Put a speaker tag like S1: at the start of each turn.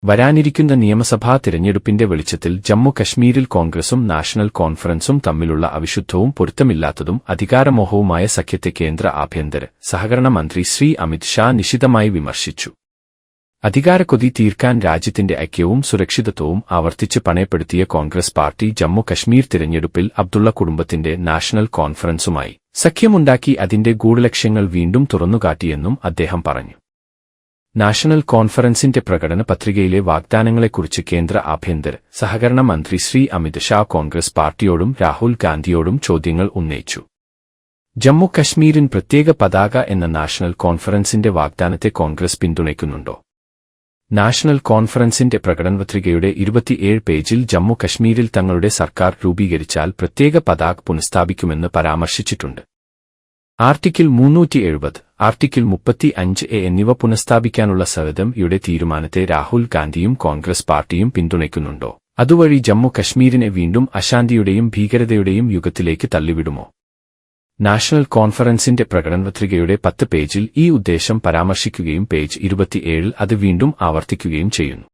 S1: വരാനിരിക്കുന്ന നിയമസഭാ തിരഞ്ഞെടുപ്പിന്റെ വെളിച്ചത്തിൽ ജമ്മു കശ്മീരിൽ കോൺഗ്രസും നാഷണൽ കോൺഫറൻസും തമ്മിലുള്ള അവിശുദ്ധവും പൊരുത്തമില്ലാത്തതും അധികാരമോഹവുമായ സഖ്യത്തെ കേന്ദ്ര ആഭ്യന്തര സഹകരണ മന്ത്രി ശ്രീ അമിത് ഷാ നിശിതമായി വിമർശിച്ചു. അധികാരക്കൊതി തീർക്കാൻ രാജ്യത്തിന്റെ ഐക്യവും സുരക്ഷിതത്വവും ആവർത്തിച്ച് പണയപ്പെടുത്തിയ കോൺഗ്രസ് പാർട്ടി ജമ്മു കശ്മീർ തിരഞ്ഞെടുപ്പിൽ അബ്ദുള്ള കുടുംബത്തിന്റെ നാഷണൽ കോൺഫറൻസുമായി സഖ്യമുണ്ടാക്കി അതിന്റെ ഗൂഢലക്ഷ്യങ്ങൾ വീണ്ടും തുറന്നുകാട്ടിയെന്നും അദ്ദേഹം പറഞ്ഞു. നാഷണൽ കോൺഫറൻസിന്റെ പ്രകടന പത്രികയിലെ വാഗ്ദാനങ്ങളെക്കുറിച്ച് കേന്ദ്ര ആഭ്യന്തര സഹകരണ മന്ത്രി ശ്രീ അമിത് ഷാ കോൺഗ്രസ് പാർട്ടിയോടും രാഹുൽ ഗാന്ധിയോടും ചോദ്യങ്ങൾ ഉന്നയിച്ചു. ജമ്മു കശ്മീരിൻ പ്രത്യേക പതാക എന്ന നാഷണൽ കോൺഫറൻസിന്റെ വാഗ്ദാനത്തെ കോൺഗ്രസ് പിന്തുണയ്ക്കുന്നുണ്ടോ? നാഷണൽ കോൺഫറൻസിന്റെ പ്രകടനപത്രികയുടെ 27 പേജിൽ ജമ്മു കശ്മീരിൽ തങ്ങളുടെ സർക്കാർ രൂപീകരിച്ചാൽ പ്രത്യേക പതാക പുനഃസ്ഥാപിക്കുമെന്ന് പരാമർശിച്ചിട്ടുണ്ട്. ആർട്ടിക്കിൾ 370, ആർട്ടിക്കിൾ 35A എന്നിവ പുനഃസ്ഥാപിക്കാനുള്ള സവദംയുടെ തീരുമാനത്തെ രാഹുൽ ഗാന്ധിയും കോൺഗ്രസ് പാർട്ടിയും പിന്തുണയ്ക്കുന്നുണ്ടോ? അതുവഴി ജമ്മു കശ്മീരിനെ വീണ്ടും അശാന്തിയുടെയും ഭീകരതയുടെയും യുഗത്തിലേക്ക് തള്ളിവിടുമോ? നാഷണൽ കോൺഫറൻസിന്റെ പ്രകടനപത്രികയുടെ 10 പേജിൽ ഈ ഉദ്ദേശം പരാമർശിക്കുകയും പേജ് 27 അത് വീണ്ടും ആവർത്തിക്കുകയും ചെയ്യുന്നു.